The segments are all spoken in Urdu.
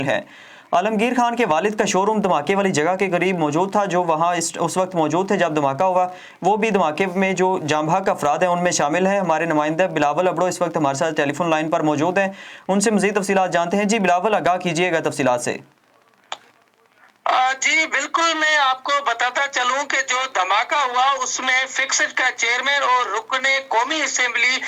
ہے۔ عالمگیر خان کے والد کا شوروم دھماکے والی جگہ کے قریب موجود تھا، جو وہاں اس وقت موجود تھے جب دھماکہ ہوا۔ وہ بھی دھماکے میں جو جاں بحق افراد ہیں ان میں شامل ہیں۔ ہمارے نمائندہ بلاول ابڑو اس وقت ہمارے ساتھ ٹیلی فون لائن پر موجود ہیں، ان سے مزید تفصیلات جانتے ہیں۔ جی بلاول، آگاہ کیجیے گا تفصیلات سے۔ جی بالکل، میں آپ کو بتاتا چلوں کہ جو دھماکہ ہوا اس میں فکسڈ کا چیئرمین اور رکن قومی اسمبلی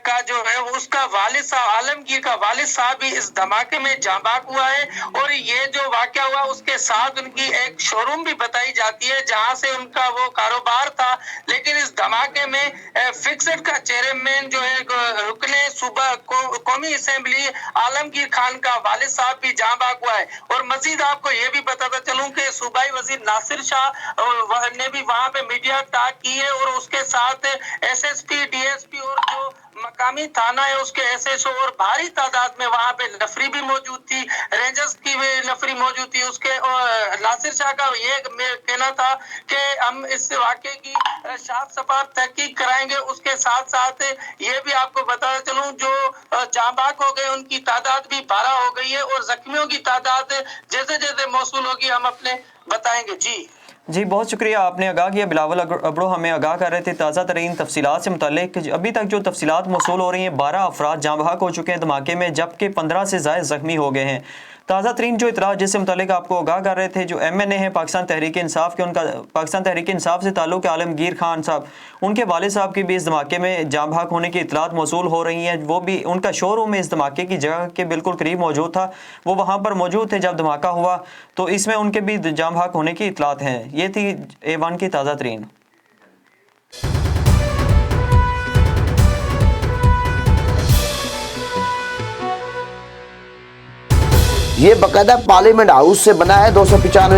کا جو ہے اس کا والد صاحب، عالمگیر کا والد صاحب بھی اس دھماکے میں جاں بحق ہوا ہے۔ اور یہ جو واقعہ ہوا اس کے ساتھ ان کی ایک شوروم بھی بتائی جاتی ہے جہاں سے ان کا وہ کاروبار تھا، لیکن اس دھماکے میں فکسڈ کا چیئرمین جو ہے رکن صوبہ قومی اسمبلی عالمگیر خان کا والد صاحب بھی جاں بحق ہوا ہے۔ اور مزید آپ کو یہ بھی بتاتا چلوں کہ صوبائی وزیر ناصر شاہ نے بھی وہاں پہ میڈیا ٹاک کی ہے، اور اس کے ساتھ S S P, D S P اور جو مقامی تھانہ ہے اس کے ایس ایچ او اور بھاری تعداد میں وہاں پہ نفری بھی موجود تھی، رینجرز کی بھی نفری موجود تھی۔ اس کے ناصر شاہ کا یہ کہنا تھا کہ ہم اس واقعے کی شاف شفاف تحقیق کرائیں گے۔ اس کے ساتھ ساتھ یہ بھی آپ کو بتاتا چلوں جو جاں بحق ہو گئے ان کی تعداد بھی 12 ہو گئی ہے، اور زخمیوں کی تعداد جیسے جیسے موصول ہوگی ہم اپنے بتائیں گے۔ جی بہت شکریہ، آپ نے آگاہ کیا۔ بلاول ابڑو ہمیں آگاہ کر رہے تھے تازہ ترین تفصیلات سے متعلق۔ ابھی تک جو تفصیلات موصول ہو رہی ہیں، 12 افراد جاں بحق ہو چکے ہیں دھماکے میں، جبکہ 15 سے زائد زخمی ہو گئے ہیں۔ تازہ ترین جو اطلاع جس سے متعلق آپ کو آگاہ کر رہے تھے، جو ایم این اے ہیں پاکستان تحریک انصاف کے، ان کا پاکستان تحریک انصاف سے تعلق ہے عالمگیر خان صاحب، ان کے والد صاحب کی بھی اس دھماکے میں جاں بحق ہونے کی اطلاعات موصول ہو رہی ہیں۔ وہ بھی ان کا شو روم اس دھماکے کی جگہ کے بالکل قریب موجود تھا، وہ وہاں پر موجود تھے جب دھماکہ ہوا، تو اس میں ان کے بھی جاں بحق ہونے کی اطلاعات ہیں۔ یہ تھی A1 کی تازہ ترین۔ یہ باقاعدہ پارلیمنٹ ہاؤس سے بنا ہے، 295